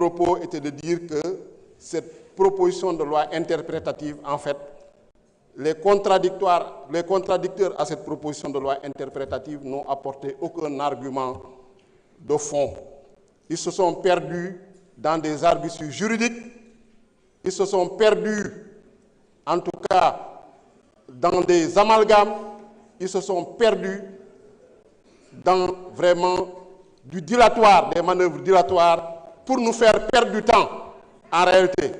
propos était de dire que cette proposition de loi interprétative, en fait, les contradicteurs à cette proposition de loi interprétative n'ont apporté aucun argument de fond. Ils se sont perdus dans des arbitrages juridiques, ils se sont perdus, en tout cas, dans des amalgames, ils se sont perdus dans vraiment du dilatoire, des manœuvres dilatoires pour nous faire perdre du temps, en réalité.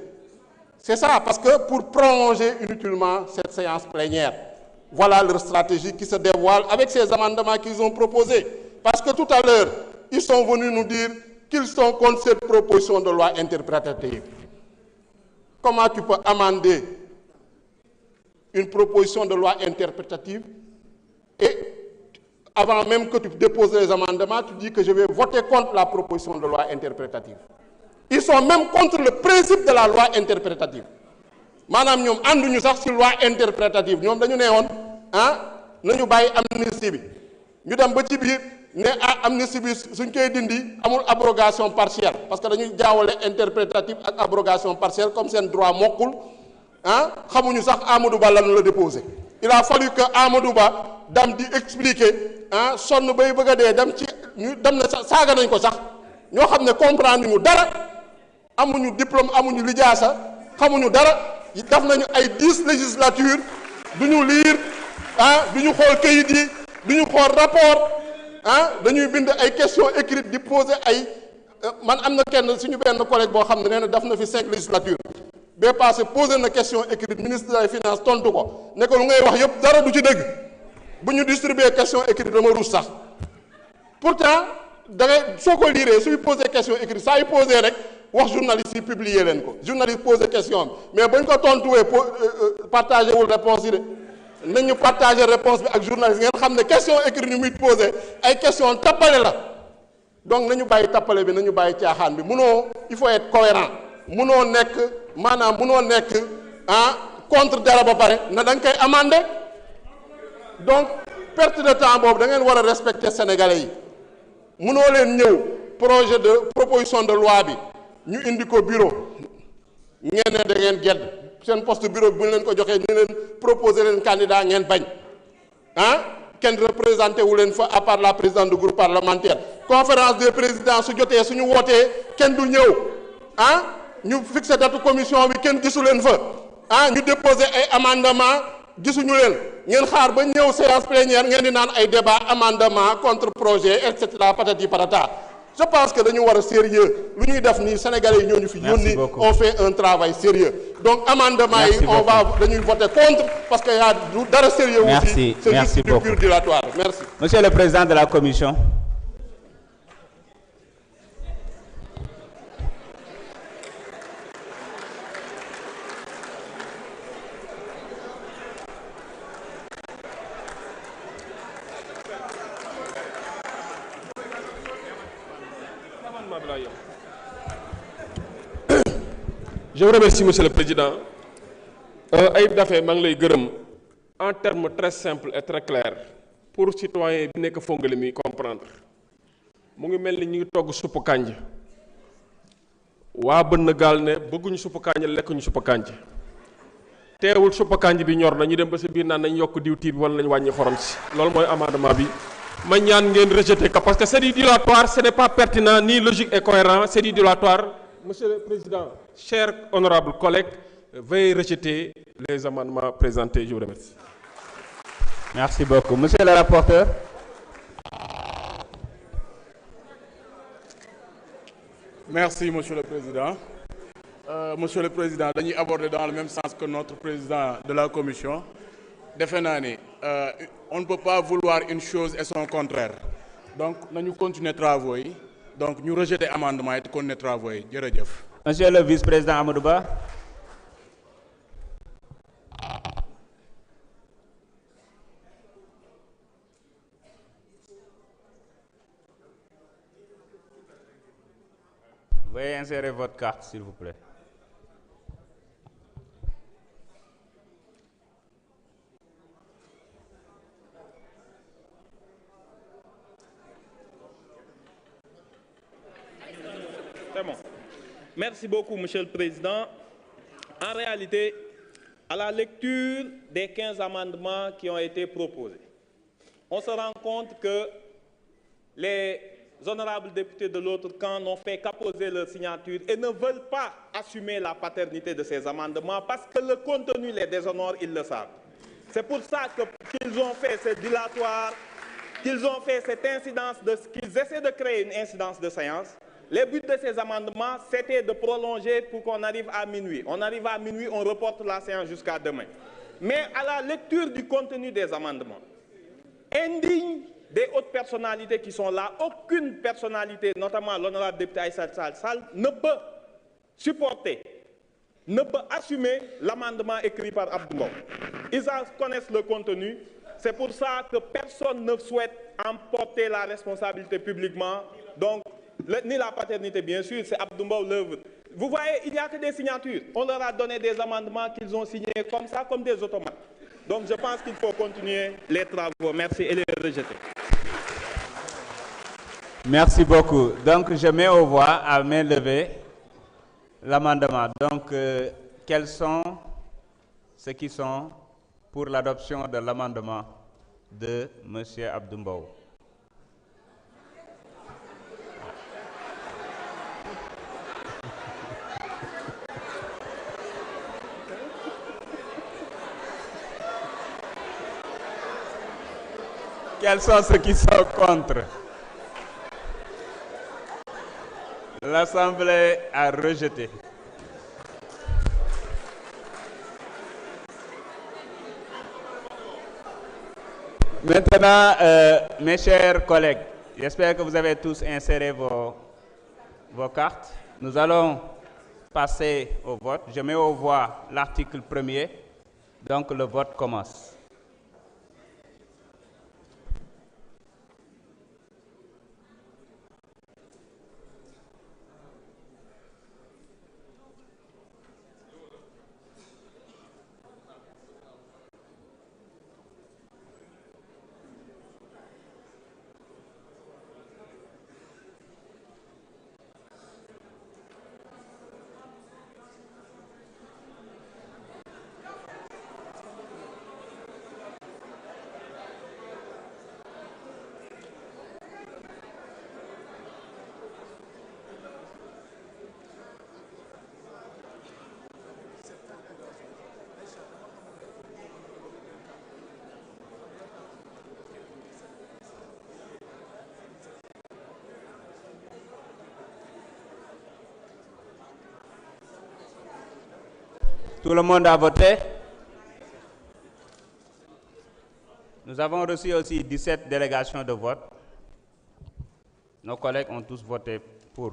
C'est ça, parce que pour prolonger inutilement cette séance plénière, voilà leur stratégie qui se dévoile avec ces amendements qu'ils ont proposés. Parce que tout à l'heure, ils sont venus nous dire qu'ils sont contre cette proposition de loi interprétative. Comment tu peux amender une proposition de loi interprétative et avant même que tu déposes les amendements, tu dis que je vais voter contre la proposition de loi interprétative. Ils sont même contre le principe de la loi interprétative. Maanaam ñoom ànduñu sax ci loi interprétative ñoom dañu ne woon nañu bàyyi amnistie bi ñu dem ba ci biir ne amnistie bi suñ koy dindi amul abrogation partielle parce que dañuy jaawale interprétative ak abrogation partielle comme seen droit mokkul xamuñu sax Amadou Ba lan la déposé. Il a fallu que Amadou Ba dam di expliquer sonn bay bëgg a dee dem ci ñu dem na saaga nañ ko sax ñoo xam ne comprendre ñu dara amuñu diplôme amuñu lijaasa xamuñu dara def nañu ay 10 législatures duñu lire duñu xool kayit yi duñu xool rapport dañuy bind ay questions écrites di poser ay man am na kenn suñu benn collègue boo xam ne nee na def na fi 5 législatures bee passé posé na question écrite ministre des finances tontu ko ne ko lu ngay wax yëpp dara du ci dëgg bu ñu distribuer question écrite dama ruus sax pourtant da ngay soo ko liiree suy posé question écrite saa yu posé rek wax journaliste yi publier leen ko journaliste posé question bi mais bañ ko tontuwee partagé wul réponse yi de nañ ñu partagé réponse bi ak journaliste ngeen xam ne question écrite ñu muy posé ay question tappale la donc nañu bàyyi tappale bi nañu bàyyi caaxaan bi munoo il faut être cohérent munoo nekk contre dara ba pare na da nga koy amender donc perte de temps boobu da ngeen war a respecter sénégalais yi munoo leen ñëw proposition de loi bi ñu indi ko bureau ngeen ne da ngeen gedd seen poste bureau bi bu ñu leen ko joxee ñu leen proposer leen candidat ngeen bañ kenn représenté wu leen fa à part la présidente du groupe parlementaire conférence des présidents su jotee suñu wootee kenn du ñëw ñu fixé datu commission bi kenn gisu leen fa ñu déposé ay amendement gisuñu leen ngeen xaar ba ñëw séance plénière ngeen di naan ay débat amendement contre projet et cetera patati patata je pense que dañu war a sérieux lu ñuy def nii sénégalais yi ñoo ñu fi yónni on fait un travail sérieux donc amendement yi on va dañuy voter contre parce que y a du dara sérieux aussi c'est juste du pur dilatoire merci. Monsieur le président de la commission. Je vous remercie, Monsieur le Président. Ayib Daffé maa ngi lay gërëm en termes très simples et très clairs pour citoyen bi nekk Fongoli mi comprendre mu ngi mel ni ñu ngi togg suppu kànja waa bënn gaal ne bëgguñu suppu kànja lekkuñu suppu kànja teewul suppu kànja bi ñor na ñu dem ba sa biir naan nañ yokk diwtiir bi wala nañ wàññi xorom si loolu mooy amendement bi ma ñaan ngeen rejeter ko parce que c'est du dilatoire ce n'est pas pertinent ni logique et cohérent c'est du dilatoire. Monsieur le Président, chers honorables collègues, veuillez rejeter les amendements présentés. Je vous remercie. Merci beaucoup. Monsieur le rapporteur. Merci, Monsieur le Président. Monsieur le Président, dañuy aborder dans le même sens que notre président de la commission. Defe naa ni on ne peut pas vouloir une chose et son contraire. Donc nañu continuer travaux yi. Donc ñu rejeter amendement yi te continuer travaux yi jërëjëf. Monsieur le vice-président Amadou Ba. Veuillez insérer votre carte, s'il vous plaît. C'est bon. Merci beaucoup, Monsieur le Président. En réalité, à la lecture des 15 amendements qui ont été proposés, on se rend compte que les honorables députés de l'autre camp n'ont fait qu'apposer leur signature et ne veulent pas assumer la paternité de ces amendements parce que le contenu les déshonore, ils le savent. C'est pour ça qu'ils ont fait ce dilatoire, qu'ils ont fait cette incidence, qu'ils essaient de créer une incidence de séance. Le but de ces amendements, c'était de prolonger pour qu'on arrive à minuit. On arrive à minuit, on reporte la séance jusqu'à demain. Mais à la lecture du contenu des amendements, indigne des hautes personnalités qui sont là, aucune personnalité, notamment l'honorable député Aïssa Sall, ne peut supporter, ne peut assumer l'amendement écrit par Abdou Mbow. Ils en connaissent le contenu. C'est pour ça que personne ne souhaite emporter la responsabilité publiquement. Donc, ni la paternité, bien sûr, c'est Abdou Mbow l'œuvre. Vous voyez, il n'y a que des signatures. On leur a donné des amendements qu'ils ont signés comme ça, comme des automates. Donc, je pense qu'il faut continuer les travaux. Merci et les rejeter. Merci beaucoup. Donc, je mets aux voix à main levée l'amendement. Donc, quels sont ceux qui sont pour l'adoption de l'amendement de M. Abdou Mbow? Quels sont ceux qui sont contre? L'Assemblée a rejeté. Maintenant, mes chers collègues, j'espère que vous avez tous inséré vos cartes. Nous allons passer au vote. Je mets aux voix l'article 1er. Donc, le vote commence. Tout le monde a voté. Nous avons reçu aussi 17 délégations de vote. Nos collègues ont tous voté pour.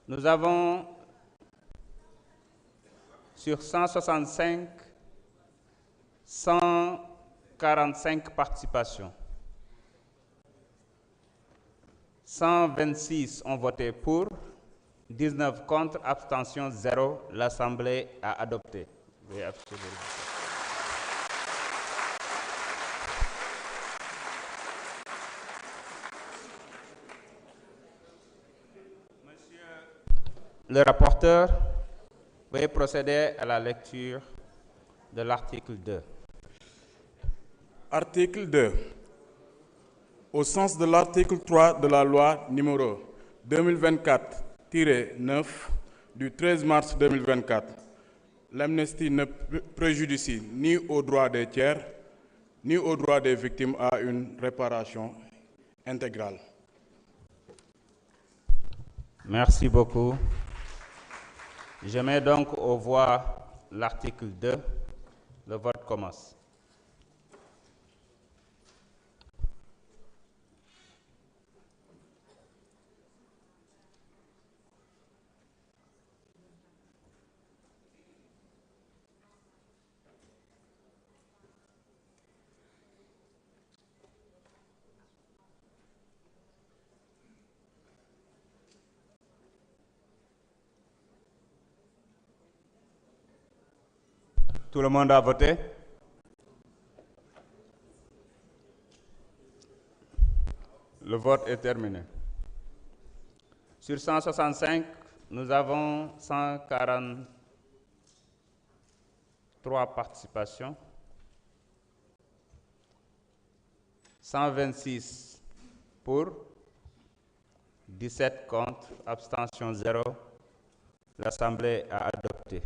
Nous avons sur 165, 145 participations. 126 ont voté pour, 19 contre, abstention 0. L'Assemblée a adopté. Monsieur le rapporteur, veuillez procéder à la lecture de l'article 2. Article 2. Au sens de l'article 3 de la loi numéro 2024-9 du 13 mars 2024, l'amnistie ne préjudicie ni aux droits des tiers, ni aux droits des victimes à une réparation intégrale. Merci beaucoup. Je mets donc aux voix l'article 2. Le vote commence. Tout le monde a voté? Le vote est terminé. Sur 165, nous avons 143 participations, 126 pour, 17 contre, abstention 0. L'Assemblée a adopté.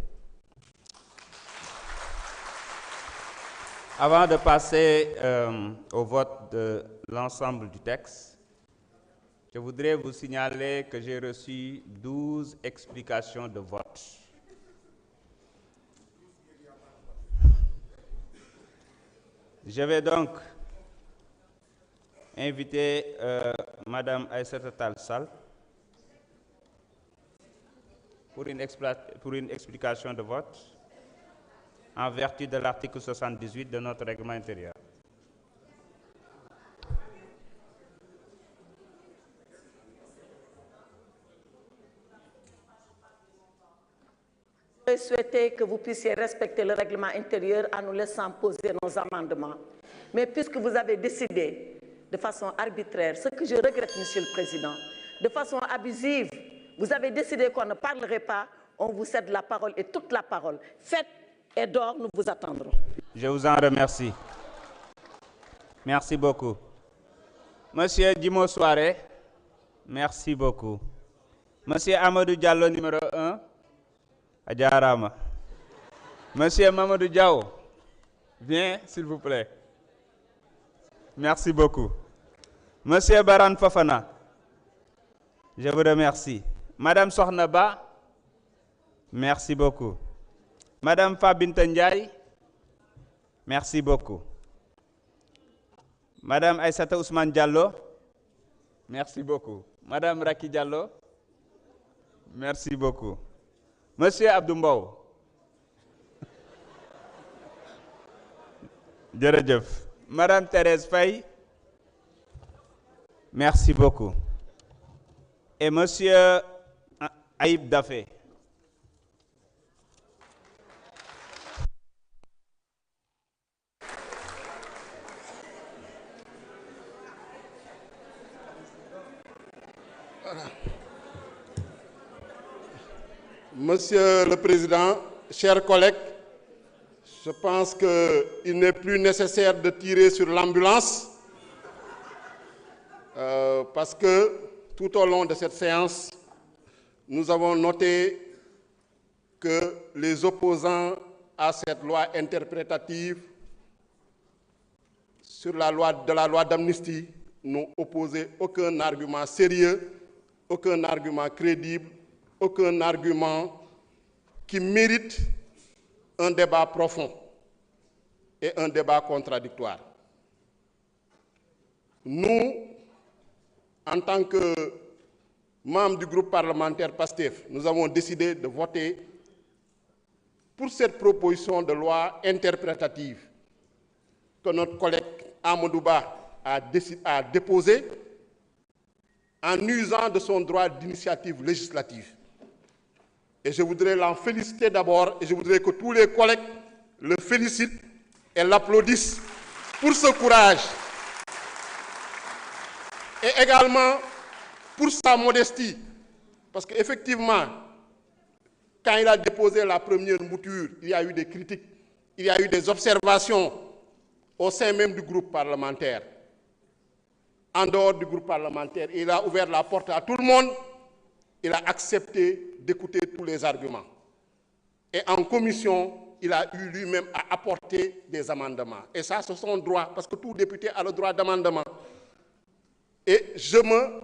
Avant de passer au vote de l'ensemble du texte, je voudrais vous signaler que j'ai reçu 12 explications de vote. Je vais donc inviter Madame Aïssata Tall Sall pour une explication de vote en vertu de l'article 78 de notre règlement intérieur. Je souhaitais que vous puissiez respecter le règlement intérieur en nous laissant poser nos amendements. Mais puisque vous avez décidé de façon arbitraire, ce que je regrette, Monsieur le Président, de façon abusive, vous avez décidé qu'on ne parlerait pas, on vous cède la parole et toute la parole. Faites et dehors, nous vous attendrons. Je vous en remercie. Merci beaucoup. Monsieur Dimo Soare, merci beaucoup. Monsieur Amadou Diallo, numéro 1, Adjarama. Monsieur Mamadou Diaw, viens, s'il vous plaît. Merci beaucoup. Monsieur Baran Fafana, je vous remercie. Madame Sohnaba, merci beaucoup. Madame Fabinta Ndiaye, merci beaucoup. Madame Aïssata Ousmane Diallo, merci beaucoup. Madame Raki Diallo, merci beaucoup. Monsieur Abdoumbaou, Djeredjef. Madame Thérèse Faye, merci beaucoup. Et Monsieur Aïb Dafé. Monsieur le Président, chers collègues, je pense qu'il n'est plus nécessaire de tirer sur l'ambulance parce que tout au long de cette séance, nous avons noté que les opposants à cette loi interprétative sur la loi d'amnistie n'ont opposé aucun argument sérieux, aucun argument crédible, aucun argument qui mérite un débat profond et un débat contradictoire. Nous, en tant que membres du groupe parlementaire PASTEF, nous avons décidé de voter pour cette proposition de loi interprétative que notre collègue Amadouba a déposée en usant de son droit d'initiative législative. Et je voudrais l'en féliciter d'abord et je voudrais que tous les collègues le félicitent et l'applaudissent pour ce courage. Et également pour sa modestie. Parce qu'effectivement, quand il a déposé la première mouture, il y a eu des critiques, il y a eu des observations au sein même du groupe parlementaire. En dehors du groupe parlementaire, il a ouvert la porte à tout le monde. Il a accepté d'écouter tous les arguments. Et en commission, il a eu lui-même à apporter des amendements. Et ça, c'est son droit, parce que tout député a le droit d'amendement. Et je me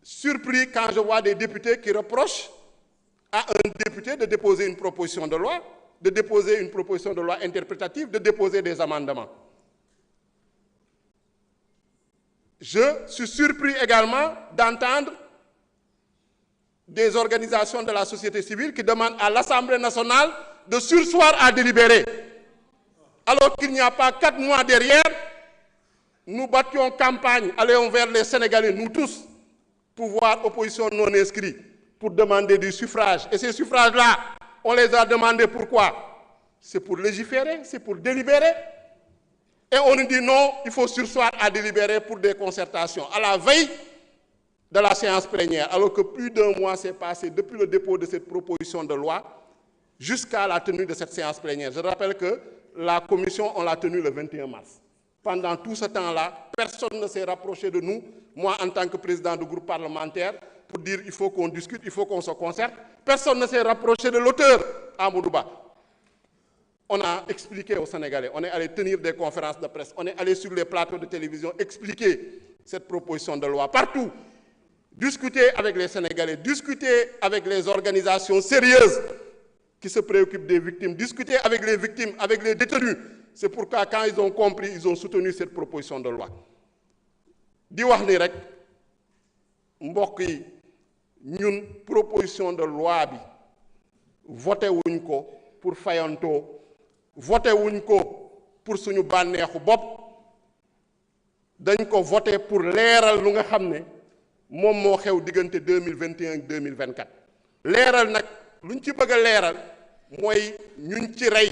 surpris quand je vois des députés qui reprochent à un député de déposer une proposition de loi, de déposer une proposition de loi interprétative, de déposer des amendements. Je suis surpris également d'entendre des organisations de la société civile qui demandent à l'Assemblée nationale de surseoir à délibérer. Alors qu'il n'y a pas 4 mois derrière, nous battions campagne, allions vers les Sénégalais, nous tous, pouvoir opposition non inscrits, pour demander du suffrage. Et ces suffrages-là, on les a demandés pourquoi? C'est pour légiférer, c'est pour délibérer. Et on nous dit non, il faut surseoir à délibérer pour des concertations. À la veille de la séance plénière, alors que plus d'1 mois s'est passé depuis le dépôt de cette proposition de loi jusqu'à la tenue de cette séance plénière. Je rappelle que la commission, on l'a tenue le 21 mars. Pendant tout ce temps-là, personne ne s'est rapproché de nous, moi en tant que président du groupe parlementaire, pour dire il faut qu'on discute, il faut qu'on se concerte. Personne ne s'est rapproché de l'auteur, Amadou Ba. On a expliqué aux Sénégalais, on est allé tenir des conférences de presse, on est allé sur les plateaux de télévision expliquer cette proposition de loi partout. Discuter avec les Sénégalais, discuter avec les organisations sérieuses qui se préoccupent des victimes, discuter avec les victimes, avec les détenus. C'est pourquoi quand ils ont compris, ils ont soutenu cette proposition de loi. Di wax ni rek mbokk yi ñun proposition de loi bi voté wuñ ko pour fayantoo voté wuñ ko pour suñu bànneexu bopp dañ ko voté pour leeral lu nga xam ne moom moo xew diggante 2021 ak 2024 leeral nag luñ ci bëgg a leeral mooy ñuñ ci rey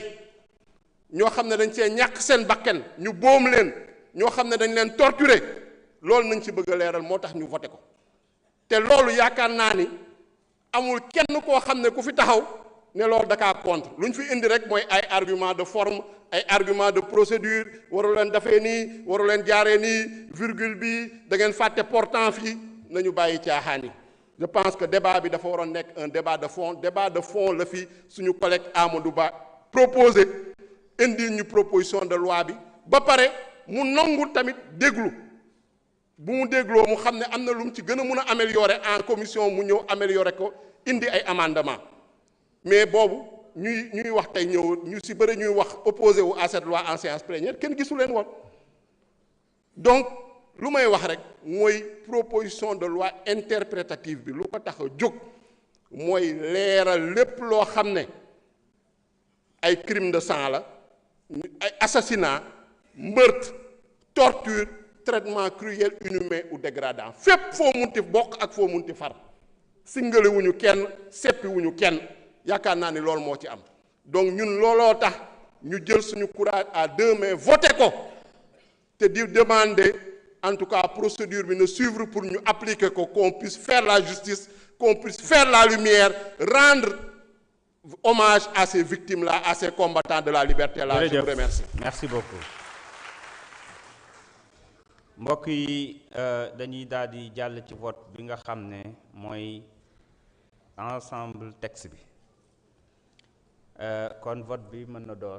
ñoo xam ne dañ see ñàkk seen bakken ñu boom leen ñoo xam ne dañ leen torturer loolu nañ ci bëgg a leeral moo tax ñu voté ko te loolu yaakaar naa ni amul kenn koo xam ne ku fi taxaw ne loolu da kaa contre lu ñu fi indi rek mooy ay argument de forme ay argument de procédure waru leen defee nii waru leen jaaree nii virgule bi da ngeen fàtte portant fii nañu bàyyi caaxaan yi je pense que débat bi dafa waroon nekk un débat de fond la fi suñu collègue Amadou Ba proposé indi ñu proposition de loi bi ba pare mu nangu tamit déglu bu mu dégloo mu xam ne am na lu mu ci gën a mun a améliorer en commission mu ñëw améliorer ko indi ay amendement mais boobu ñuy wax tey ñëw ñu si bëri ñuy wax opposé wu à cette loi en séance plénière kenn gisu leen woon donc lu may wax rek mooy proposition de loi interprétative bi lu ko tax a jóg mooy leeral lépp loo xam ne ay crime de sang la ay assassinat meurtre torture traitement cruel inhumain ou dégradant fépp foo munti bokk ak foo munti far singale wuñu kenn seppi wuñu kenn yaakaar naa ni loolu moo ci am donc ñun looloo tax ñu jël suñu courage à 2 mains voté ko te di demander en tout cas procédure bi na suivre pour ñu appliquer ko qu'on puisse faire la justice qu'on puisse faire la lumière rendre hommage à ces victimes-là à ces combattants de la liberté-là. Je vous remercie. Merci beaucoup. mbokk yi dañuy daal di jàll ci vote bi nga xam ne mooy ensemble texte bi kon vote bi mën na door.